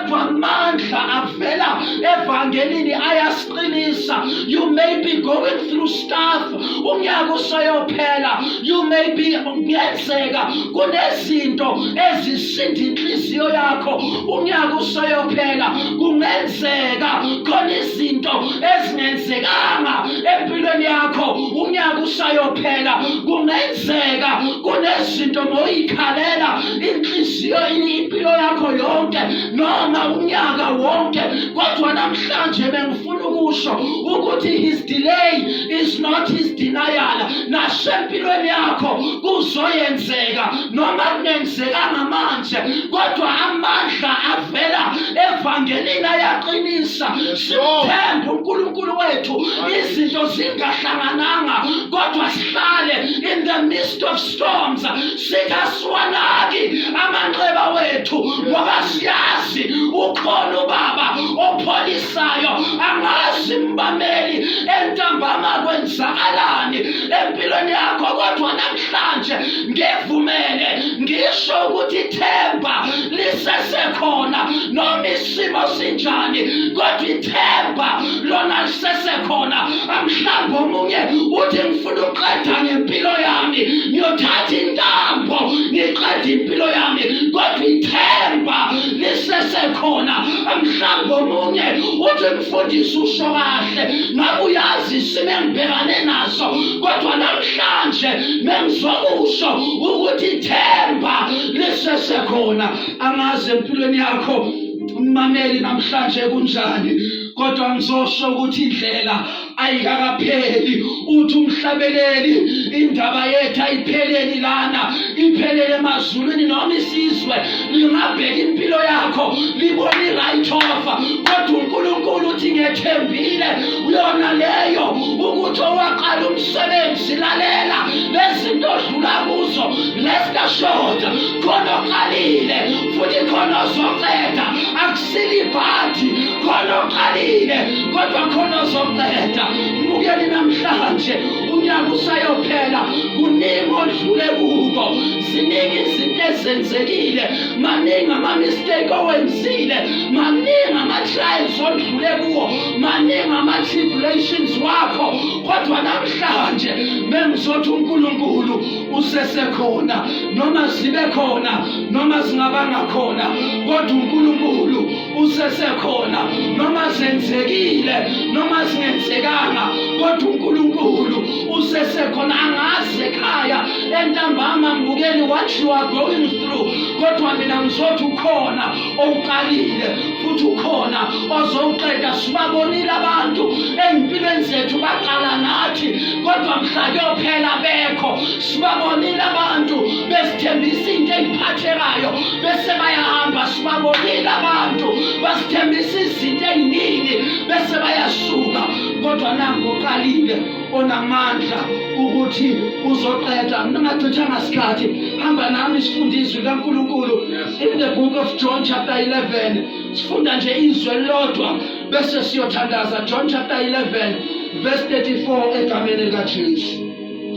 kodwa amandla avela evangelini ayasiqinisa. You may be going through stuff, unyaka usayophela. You may be ngenzeka kunezinto ezisinda inhliziyo yakho, unyaka usayophela. Kungenzeka khona izinto ezingenzekanga empilweni yakho, unyaka usayophela. Kungenzeka kunezinto moyikhalela inhliziyo impilo yakho yonke noma unyaka wonke, kodwa namhlanje bengifuna ukusho ukuthi his delay is not his denial. Nasempilweni yakho kuzoyenzeka noma kungenzekanga manje, kodwa amandla avela evangelini ayaqinisa. Sithembe uNkulunkulu wethu izinto zingahlangananga, kodwa sihlale in the midst of storms. Sikasiwanaki amanxeba wethu ngoba siyazi ukhona uBaba opholisayo. Angazi mbameli entambama kwenzakalani empilweni yakho, kodwa namhlanje ngivumele ngisho ukuthi ithemba lisesekhona noma isimo sinjani, kodwa ithemba lona lisesekhona. Mhlawumbe omunye uthi ngifuna uqeda ngempilo yami, ngiyothatha intambo ngiqede impilo yami, kodwa ithemba lisesekhona. Mhlawumbe omunye uthi mfundisi usho kahle, ngabe uyazi isimo engibhekane naso, kodwa namhlanje mengizokusho ukuthi ithemba lisesekhona. Angazi empilweni yakho mmameli namhlanje kunjani, kodwa ngizosho ukuthi indlela ayikakapheli. Uthi umhlabeleli indaba yethu ayipheleli lana, iphelele emazulwini. Noma isizwe lingabheka impilo yakho libone right off, kodwa uNkulunkulu uthi ngethembile uyona leyo ukuthi owaqala umsebenzi. Lalela lezinto odlula kuzo, rest assured khona oqalile futhi khona ozoqeda. Akusilibhathi khona oqalile kodwa khona ozoqeda. Mbukeli namhlanje unyaka usayophela, kuningi odlule kuko, ziningi izinto ezenzekile, maningi ama-mistake owenzile, maningi ama-trials odlule kuwo, maningi ama-tribulations wakho, kodwa namhlanje bengizothi uNkulunkulu usesekhona. Noma zibe khona noma zingabanga khona, kodwa uNkulunkulu usesekhona. Noma zenzekile noma zingenzekanga, kodwa uNkulunkulu usesekhona. Angazi ekhaya entambama mbukeli what you are going through, kodwa mina ngizothi ukhona owuqalile futhi ukhona ozowuqeda. Sibabonile abantu empilweni zethu baqala nathi, kodwa mhla kuyophela bekho. Sibabonile abantu besithembisa into eziphathekayo bese bayahamba. Sibabonile abantu basithembisa izinto eziningi bese bayasuka, kodwa nangu oqalile onamandla ukuthi uzoqeda. Ngingachithanga isikhathi, hamba nami sifunde izwi kaNkulunkulu in the book of John chapter 11. Sifunda nje izwi lodwa bese siyothandaza. John chapter 11 verse 34 egameni likaJesu.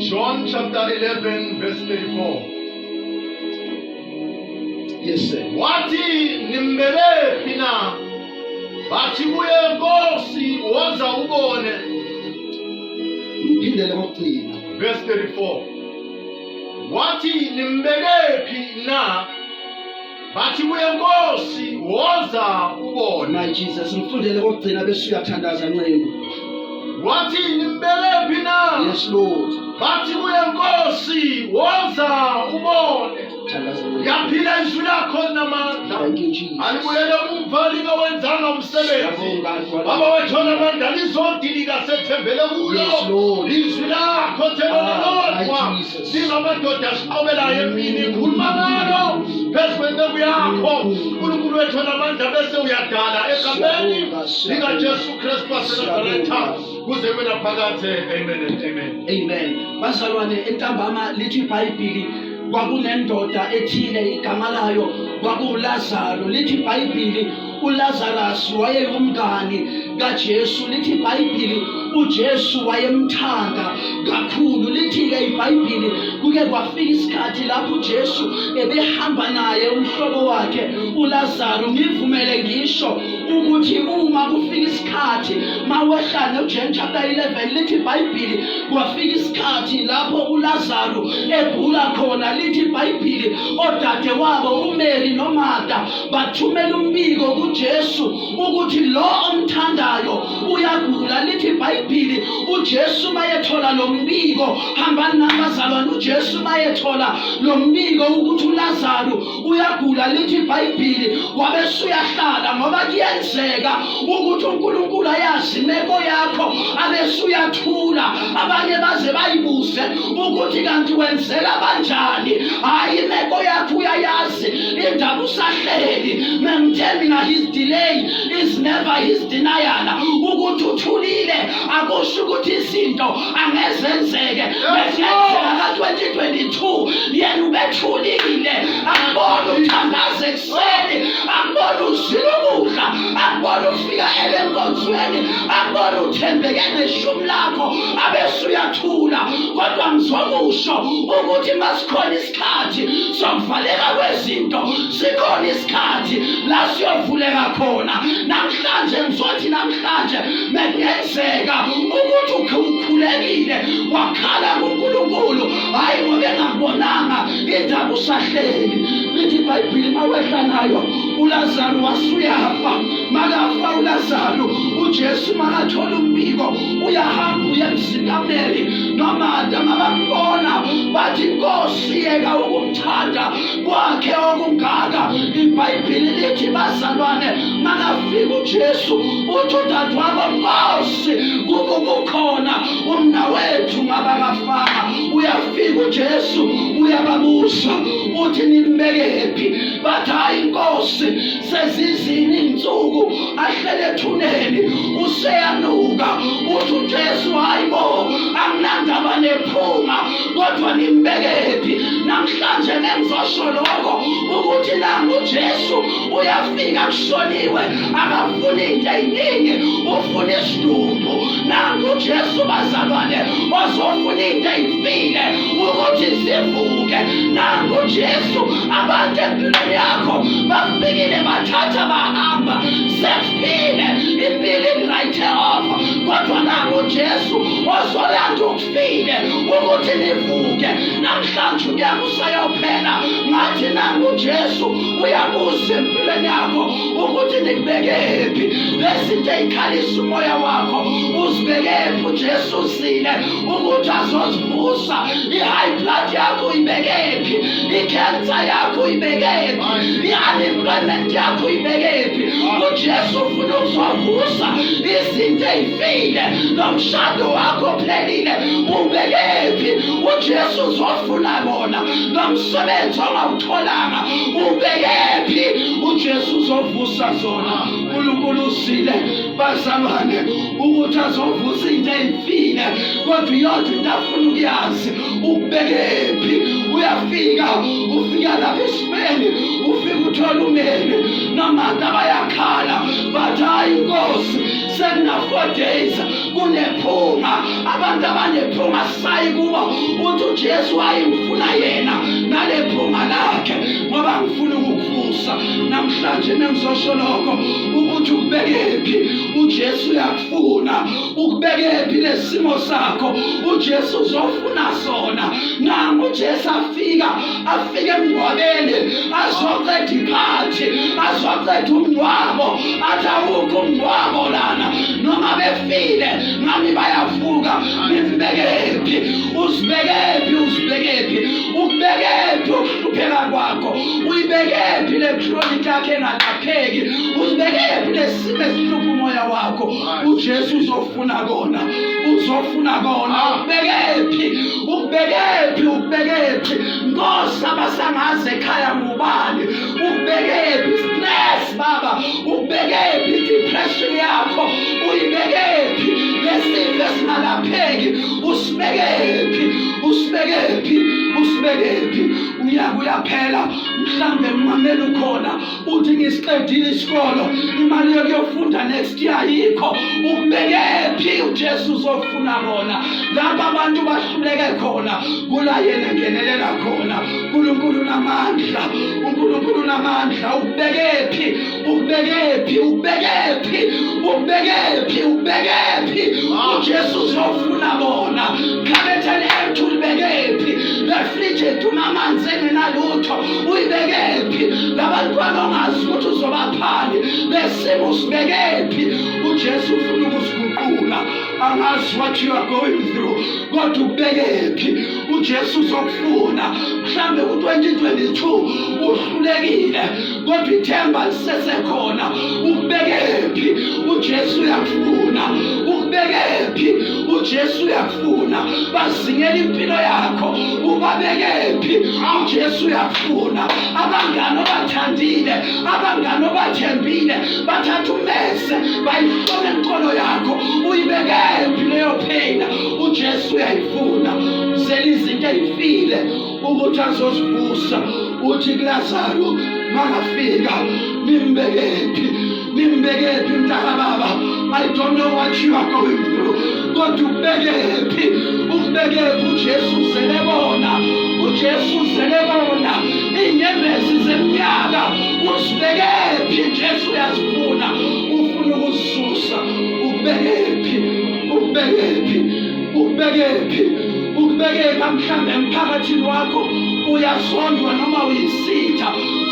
John chapter 11 verse 34. Yes sir. Wathi nimbele na bathi kuye Nkosi woza ubone. Ngiphindele ngokugcina. Verse 34. Wathi nimbele na bathi kuye Nkosi woza ubone. My Jesus, ngifundele ngokugcina bese uyathandaza ncengo. Wathi nimbele na. Yes Lord. Bathi kuye Nkosi woza ubone. Yaphila izwi lakho namandla. Thank you Jesus. Alibuyele umva lingawenzanga umsebenzi. Baba wethu namandla lizodilika sethembele kulo. Izwi lakho themba lodwa. Singamadoda siqobelayo emini khuluma ngalo. Phezu kwenceku yakho uNkulunkulu wethu namandla bese uyadala egameni likaJesu Kristu waseNazaretha kuze kwena phakathe. Amen and amen. Amen. Bazalwane, entambama lithi iBhayibheli kwakunendoda ethile igama layo kwakuLazaro. Lithi iBhayibheli uLazarus wayengumngani kaJesu. Lithi iBhayibheli uJesu wayemthanda kakhulu. Lithi-ke iBhayibheli kuke kwafika isikhathi lapho uJesu ebehamba naye umhlobo wakhe uLazaro. Ngivumele ngisho lisho ukuthi uma kufika isikhathi mawehla noJohn chapter 11 lithi iBhayibheli kwafika isikhathi lapho uLazaro egula khona. Lithi iBhayibheli odade wabo uMary noMartha bathumela umbiko kuJesu ukuthi lo omthandayo uyagula. Lithi iBhayibheli uJesu mayethola lo mbiko, hambani nabazalwane, uJesu mayethola lo mbiko ukuthi uLazaro uyagula, lithi iBhayibheli wabesuyahlala, ngoba kuyenzeka ukuthi uNkulunkulu ayazi imeko yakho abesuyathula. Abanye baze bayibuze ukuthi kanti wenzela kanjani. Hayi, imeko yakho uyayazi, indaba usahleli. Mengithe mina his delay is never his denial. Ukuthi uthulile akusho ukuthi izinto angezenzeke. Ngezenzeka ka-2022 yena ubethulile. Akubona uthandaza ekuseni, akubona uzila ukudla, akubona ufika elenkonzweni, akubona uthembeke neshumi lakho abesuyathula. Kodwa ngizokusho ukuthi masikhona isikhathi sokuvaleka kwezinto, sikhona isikhathi la siyovuleka khona. Namhlanje ngizothi namhlanje mekungenzeka ukuthi ukhulekile wakhala kuNkulunkulu, hayi ngoba engakubonanga indaba usahleli. Lithi iBhayibheli mawehla nayo uLazaro wasuyafa. Makafa uLazaro, uJesu makathola umbiko uyahamba uye emzini kaMary noMartha. Mabambona bathi Nkosi yeka ukumthanda kwakhe okungaka. iBhayibheli lithi bazalwane makafika uJesu uthi udadewabo Nkosi kukhona umnawethu ngabakafaka. Uyafika uJesu uyababuza uthi nimbekephi? Bathi hayi Nkosi, sezizini insuku ahlele ethuneni useyanuka. Uthi uJesu hayibo, anginandaba nephunga, kodwa nimbekephi? Namhlanje ngizosho lokho ukuthi nangu uJesu uyafika kushoniwe, akafuni into eziningi, ufuna isidumbu. Nangu uJesu bazalwane ozofuna into ezifile ukuthi zivuke. Nangu uJesu abantu empilweni yakho bafikile bathatha bahamba, sefile impilo ingayithe off. Kodwa nangu uJesu ozolanda ukufile ukuthi nivuke. Namhlanje unyaka usayophela, ngathi nangu uJesu uyabuza empilweni yakho ukuthi nikubekephi. Lezinto ey'khalisa umoya wakho uzibekephi? uJesu uzile ukuthi azozivusa. I-high blood yakho uyibekephi? I-cancer yakho uyibekephi? I-unemployment yakho uyibekephi? uJesu ufuna ukuzovusa izinto ey'file. Nomshado wakho ophelile ubekephi? uJesu uzofuna bona. Nomsebenzi ongawutholanga ubekephi? uJesu uzovusa zona. uNkulunkulu uzile bazalwane ukuthi azovusa into ey'file, kodwa iyodwa into afuna ukuyazi, ubekephi? Uyafika, ufika lapha esifeni, ufika uthola uMary noMartha bayakhala, bathi hayi Nkosi, sekuna 4 days kunephunga. Abantu abanephunga sayi kubo uthi uJesu hayi ngifuna yena nalephunga lakhe ngoba ngifuna ukukuvusa. Namhlanje ngizosho lokho ukuthi ukubekephi? uJesu uyakufuna. Ukubekephi lesimo sakho? uJesu uzofuna sona. Nangu uJesu afike emngcwabeni, azoqeda iphathi, azoqeda umngcwabo. Athi awukho umngcwabo lana, noma befile ngani bayavuka. Nimbekephi? uzibekephi? uzibekephi? ukubekephi ukuhlupheka kwakho? uyibekephi le chronic yakhe engalapheki? uzibekephi lesimo esihlupha umoya wakho? uJesu uzofuna kona, uzofuna kona. ukubekephi? ukubekephi? ukubekephi? Nkosi, abasangaze ekhaya ngubani? ukubekephi? Stress baba, ukubekephi? Depression yakho uyibekephi? Lesifo esingalapheki usibekephi? usibekephi? usibekephi? unyaka uyaphela, mhlambe mnqamela ukhona uthi ngisiqedile isikolo imali yokuyofunda next year ayikho, ukubekephi uJesu uzofuna bona? Lapha abantu bahluleke khona kula yena engenelela khona. uNkulunkulu namandla, uNkulunkulu namandla. Ukubekephi, ukubekephi, ukubekephi, ukubekephi, ukubekephi uJesu uzofuna bona. Khabethele ethu libekephi, lefrigid unamanzi engenalutho uyibekephi, labantwana ongazi ukuthi uzobaphani besimo sibekephi. uJesu ufuna ukusiguqula. Angazi what you are going through, kodwa ubekephi uJesu uzokufuna. Mhlambe ku-2022 uhlulekile kodwa ithemba lisesekhona. Ukubekephi uJesu uyakufuna, ukubekephi uJesu uyakufuna. Bazingela impilo yakho, ubabekephi uJesu uyakufuna. Abangane obathandile, abangane obathembile bathatha umese bayihlole enkolo yakho, uyibekephi leyo phela uJesu uyayifuna. Selizinto eyifile ukuthi azosivusa. Uthi kuLazaro makafika nimbekephi, nimbekephi mntaka baba. I don't know what you are going through, kodwa ukubekephi, ukubekephi uJesu selebona, uJesu selebona inyembezi zeminyaka. Usibekephi Jesu uyazifuna, ufuna ukusisusa. Ukubekephi, ukubekephi, ukubekephi, ukubekephi. Mhlambe emphakathini wakho uyasondwa noma uyisitha,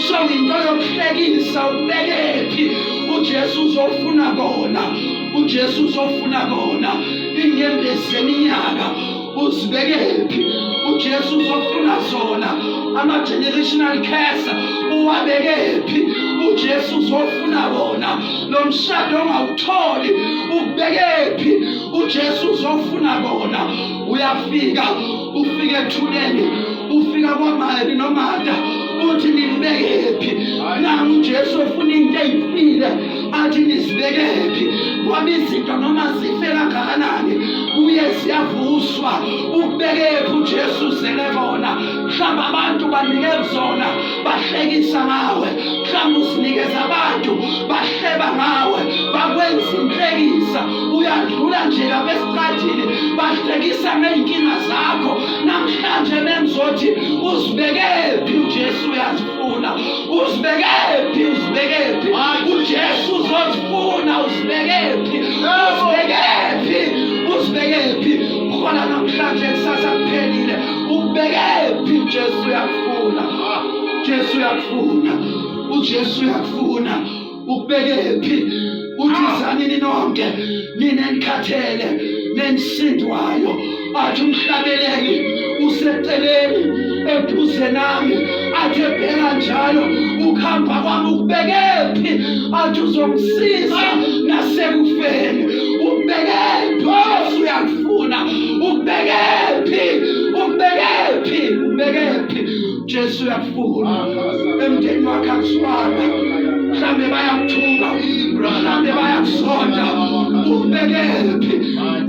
so into yokuhlekisa. Ukubekephi uJesu uzofuna kona, uJesu uzofuna kona. Inyembezi zeminyaka uzibekephi uJesu uzofuna zona. Ama-generational curse uwabekephi uJesu uzofuna bona. Lo mshado ongawutholi ukubekephi uJesu uzofuna bona. Uyafika, ufike ethuneni, ufika kwaMari noMartha, uthi nimbekephi. Nangu uJesu ufuna into eyifile, athi nisibekephi. Ngoba izinto noma zife kangakanani kuye ziyavuswa. Ukubekephi uJesu zelebona. Mhlawumbe abantu banikeza zona bahlekisa ngawe, mhlawumbe usinikeza abantu bahleba ngawe, bakwenza inhlekisa. Uyadlula nje lapha esitradini bahlekisa ngey'nkinga zakho. Namhlanje bengizothi uzibekephi uJesu uyazifuna. Uzibekephi, uzibekephi uJesu uzozifuna. Uzibekephi, uzibekephi, uzibekephi. Khona namhlanje kusasa kuphelile. Ukubekephi uJesu uyakufuna, uJesu uyakufuna, uJesu uyakufuna. Ukubekephi uthi zanini nonke nina enikhathele nenisindwayo, athi umhlabeleli useceleni eduze nami, athi ebheka njalo ukuhamba kwami. Ukubekephi athi uzongisiza nasekufeni. Ukubekephi uJesu uyakufuna. Ukubekephi, ukubekephi, ukubekephi uJesu uyakufuna. Emndeni wakhe akuswanga, mhlambe bayakuthunga, mhlambe bayakusonda. Ukubekephi,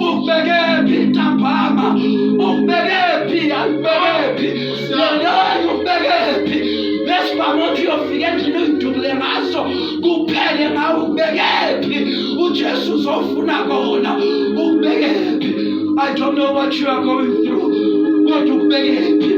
ukubekephi ntambama, ukubekephi, akubekephi lelani, ukubekephi lesibanothi uyofika endlini uyidukule ngaso kuphele ngawe. Ukubekephi uJesu uzofuna kona. Ukubekephi. I don't know what you are going through, kodwa ukubekephi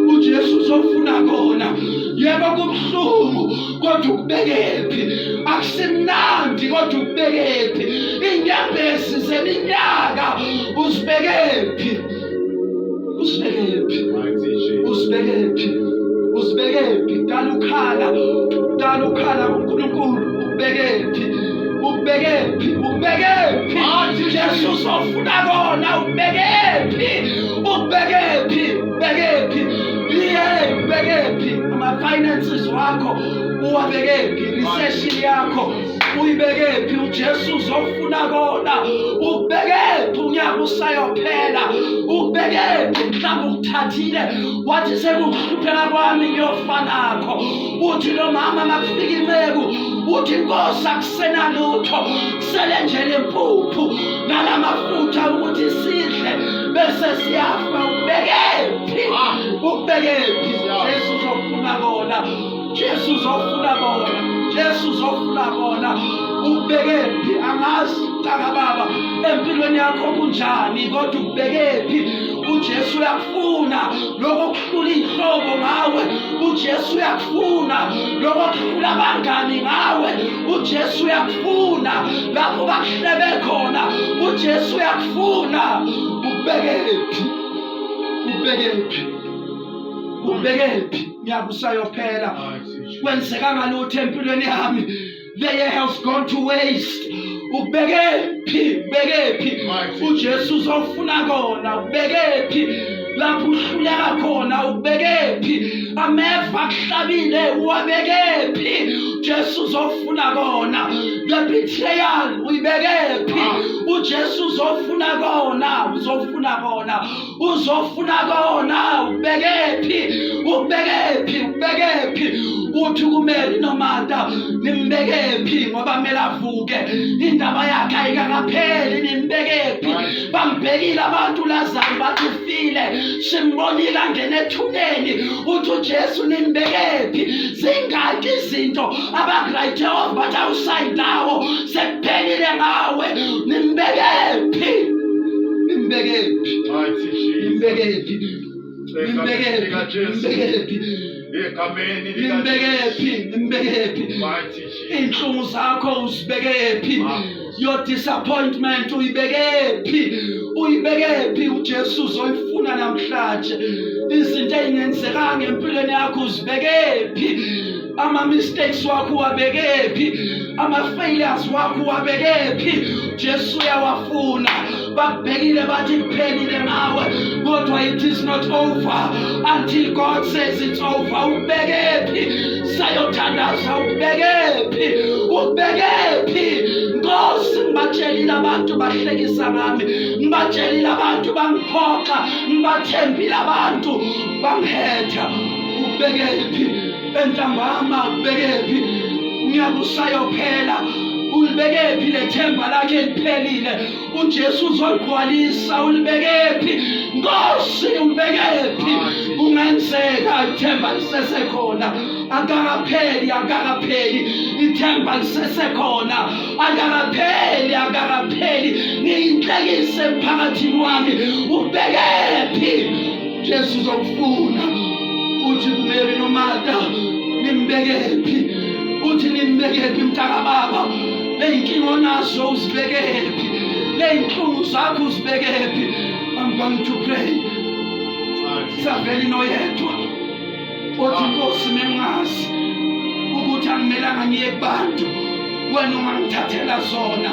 uJesu uzofuna kona. Yebo kubuhlungu kodwa ukubekephi. Akusimnandi kodwa ukubekephi. Inyembezi zeminyaka uzibekephi, uzibekephi, uzibekephi, uzibekephi. Dala ukhala, dala ukhala kuNkulunkulu. Ukubekephi, ukubekephi, ukubekephi Jesu uzofuna kona. Ukubekephi, ukubekephi, ukubekephi. Ukubekephi ama-finances wakho uwabekephi, recession yakho uyibekephi uJesu uzofuna kona. Ukubekephi unyaka usayophela. Ukubekephi mhlawumbe ukuthathile wathi sekuhlupheka kwami ngiyofa nakho. Uthi lo mama makufika imbeku, uthi Nkosi akusenalutho, kusele nje lempuphu nalamafutha ukuthi sidle bese siyafa. Ukubekephi, ukubekephi Jesu uzofuna kona, Jesu uzofuna kona. Jesu uzofuna kona ubekephi angazi mntaka baba empilweni yakho kunjani kodwa ubekephi uJesu uyakufuna lokukhula inhlobo ngawe uJesu uyakufuna lokukhula abangani ngawe uJesu uyakufuna lapho bakuhlebe khona uJesu uyakufuna ubekephi ngiyakusayophela kwenzeka ngalutho empilweni yami the year has gone to waste ubekephi uJesu uzofuna kona ubekephi lapho uhluleka khona ubekephi ameva akuhlabile uwabekephi uJesu uzofuna kona the betrayal uyibekephi uJesu uzofuna kona ubekephi uthi kumele nomata nimbekephi ngoba mele avuke indaba yakhe ayikakapheli nimbekephi bambekile abantu Lazaro bathi ufile simbonile angena ethuneni uthi uJesu nimbekephi zingaki izinto abagrayithe bathi awusayidawo sekuphelile ngawe nimbekephi inhlungu zakho uzibekephi your disappointment uyibekephi uJesu uzoyifuna namhlanje izinto ezingenzekanga empilweni yakho uzibekephi ama mistakes wakho wabekephi ama failures wakho wabekephi Jesu uyawafuna babhekile bathi kuphelile ngawe kodwa it is not over until God says it's over ubekephi sayothandaza ubekephi Nkosi ngibatshelile abantu bahlekisa ngami ngibatshelile abantu bangiphoxa ngibathembile abantu bangihetha ubekephi entambama ubekephi ngiyakusayophela ulibekephi lethemba lakhe liphelile uJesu uzogcwalisa ulibekephi Nkosi ubekephi kungenzeka ithemba lisesekhona akakapheli ithemba lisesekhona akakapheli ngiyinhlekise phakathini wami ubekephi Jesu uzokufuna uthi kumele nomata nimbekephi uthi nimbekephi mntaka baba leyinkingo nazo uzibekephi leyinhlungu zakho uzibekephi I'm going to pray saveli noyedwa othi Nkosi mengazi ukuthi angimelanga ngiye kubantu wena ungangithathela zona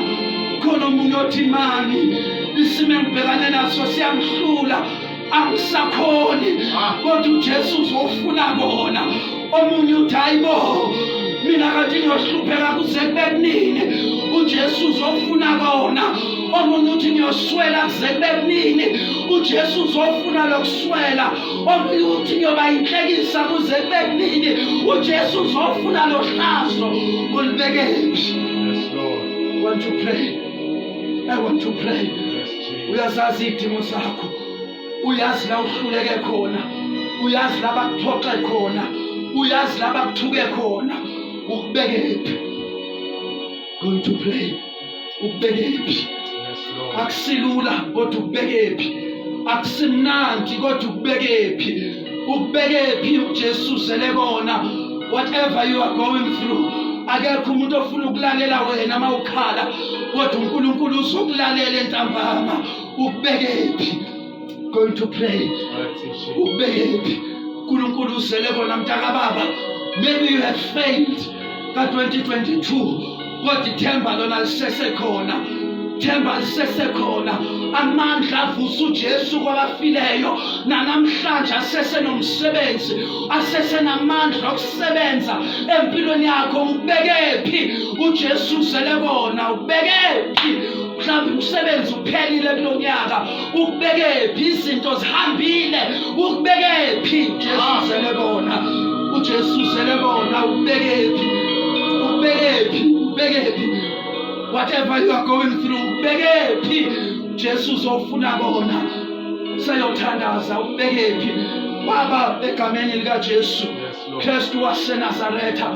khona umuntu othi mani isimo engibhekane naso siyamhlula angisakhoni kodwa uJesu uzofuna kona omunye uthi hayibo mina kanti ngiyosihlupheka kuze kube kunini uJesu uzofuna kona omunye uthi ngiyoswela kuze kube kunini uJesu uzofuna lokuswela omunye uthi ngiyoba inhlekisa kuze kube kunini uJesu uzofuna lohlazo ulibekephi I want to pray uyazazi idingo zakho uyazi la uhluleke khona uyazi la bakuphoxe khona uyazi la bakuthuke khona ubekephi going to pray ubekephi akusilula kodwa ubekephi akusimnandi kodwa ubekephi uJesu selekona whatever you are going through akekho umuntu ofuna ukulalela wena mawukhala kodwa uNkulunkulu uzokulalela entambama ubekephi going to pray ubekephi uNkulunkulu uselekona mntaka baba maybe you have failed ka 2022 kodwa ithemba lona lisesekhona amandla avusa uJesu kwabafileyo namhlanje asesenomsebenzi asesenamandla okusebenza empilweni yakho ubekephi uJesu selekona ubekephi mhlawumbe umsebenzi uphelile kulonyaka ukubekephi izinto zihambile ukubekephi uJesu selekona ubekephi whatever you are going through ubekephi Jesu uzofuna kona sayothandaza ubekephi baba egameni lika Jesu Kristu waseNazaretha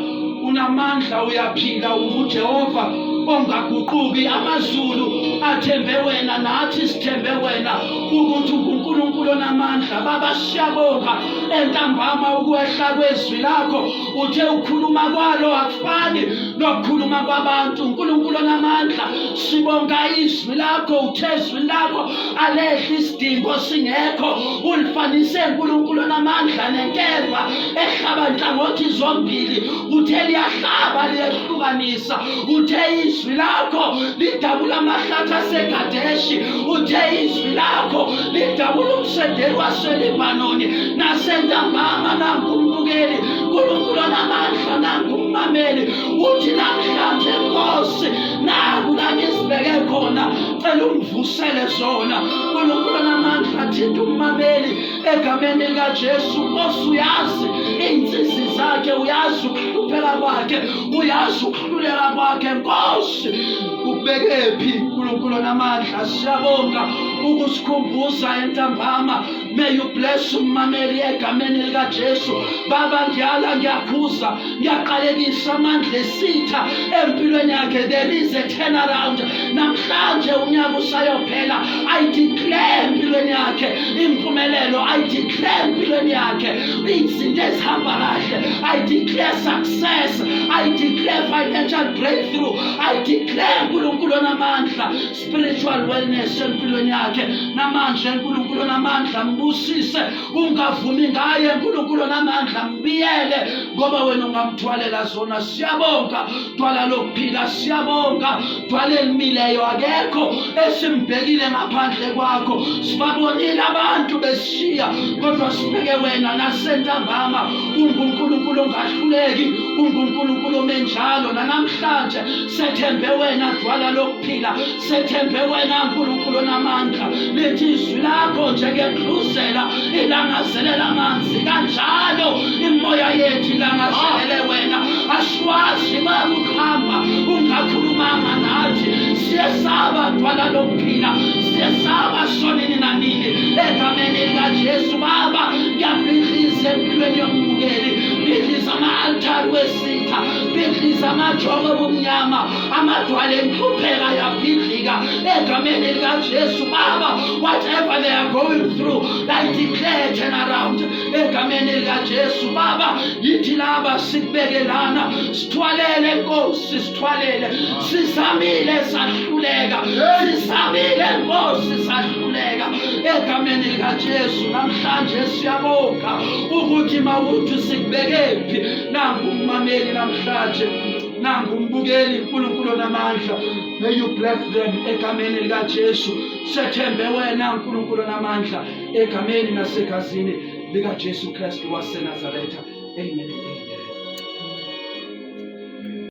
unamandla, uyaphila, uJehova ongaguquki. AmaZulu athembe wena, nathi sithembe wena ukuthi uNkulunkulu onamandla. Baba, siyabonga entambama ukwehla kwezwi lakho. Uthe ukhuluma kwalo akufani nokukhuluma kwabantu. uNkulunkulu onamandla, sibonga izwi lakho. Uthe izwi lakho alehli isidingo singekho. Ulifanise uNkulunkulu onamandla nenkemba ehlaba nhlangothi zombili. Uthe liyahlaba liyehlukanisa. Uthe izwi lakho lidabula amahlathi aseKadeshi. Uthe izwi lakho lidabula umsederi waseLibanoni nasentambama. Nangumbukeli uNkulunkulu onamandla, nangumameli. Uthi namhlanje Nkosi, naku la ngisibeke khona, cela ungivusele zona. uNkulunkulu onamandla, thinta umameli egameni likaJesu. Nkosi, uyazi iy'nsizi zakhe, uyazi ukuhlupheka kwakhe, uyazi ukuhluleka kwakhe. Nkosi, ukubekephi uNkulunkulu onamandla? Siyabonga ukusikhumbuza entambama. May you bless umameli egameni likaJesu. Baba, ngiyala, ngiyakhuza, ngiyaqalekisa amandla esitha empilweni yakhe. There is a turnaround. Namhlanje unyaka usayophela. I declare empilweni yakhe impumelelo. I declare empilweni yakhe izinto ezihamba kahle. I declare success. I declare financial breakthrough. I declare uNkulunkulu onamandla spiritual wellness empilweni yakhe. Namanje uNkulunkulu onamandla, mbusise, ungavumi ngaye uNkulunkulu onamandla, mbiyele ngoba wena ungamthwalela zona. Siyabonga twala lokuphila, siyabonga twala elimileyo. Akekho esimbhekile ngaphandle kwakho. Sibabonile abantu besishiya, kodwa sibheke wena nasentambama. UNkulunkulu ongahluleki, UNkulunkulu omenjalo. Namhlanje sethembe wena twala lokuphila, sethembe wena uNkulunkulu onamandla. Lithi izwi lakho njengekluzela ilangazelela amanzi, kanjalo imoya yethu ilangazelele wena. Asikwazi baba ukuhamba ungakhulumanga nathi. Siyesaba twala lokuphila, siyesaba sonini nanini egameni likaJesu. Baba, ngiyabhidliza empilweni yombukeli, bhidliza ama-altari wesitha, bhidliza amajongo obumnyama, amadwala enhlupheka yabhidlika egameni likaJesu. Baba, whatever they are going through, I declare turnaround egameni likaJesu. Baba, yithi laba sikubekelana, sithwalele Nkosi, sithwalele. Sizamile sahluleka, sizamile Nkosi sahluleka egameni likaJesu. Namhlanje siyabonga ukuthi mawuthi sikubekephi. Nangu umameli namhlanje, nangu umbukeli uNkulunkulu onamandla. May you bless them egameni likaJesu. Sethembe wena uNkulunkulu onamandla egameni nasegazini likaJesu Kristu waseNazaretha. Amen.